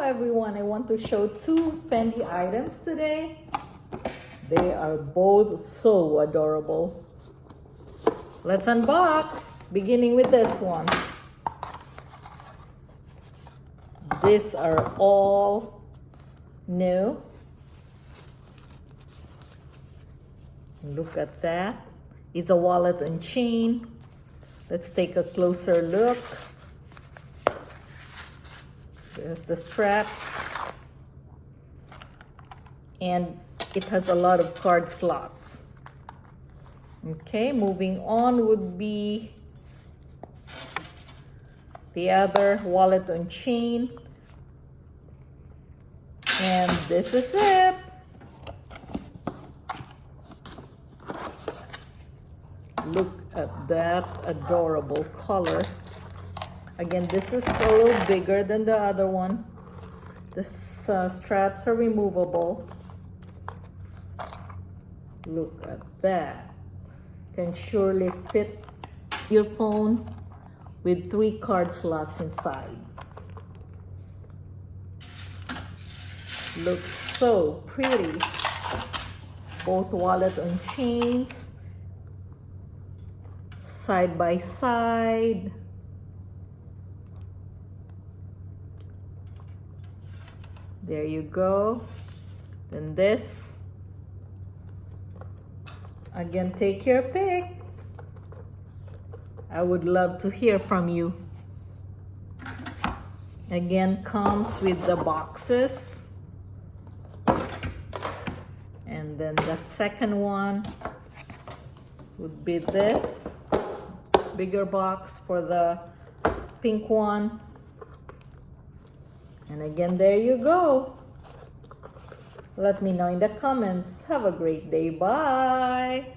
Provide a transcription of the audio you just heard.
everyone, I want to show two FENDI items today. They are both so adorable. Let's unbox, beginning with this one. These are all new. Look at that. It's a wallet and chain. Let's take a closer look. There's the straps. And it has a lot of card slots. Okay, moving on would be the other wallet and chain. And this is it. Look at that adorable color. Again, this is a little bigger than the other one. The straps are removable. Look at that. Can surely fit your phone with 3 card slots inside. Looks so pretty. Both wallet and chains. Side by side. There you go. Then this. Again, take your pick. I would love to hear from you. Again, comes with the boxes. And then the second one would be this. Bigger box for the pink one. And again, there you go. Let me know in the comments. Have a great day. Bye.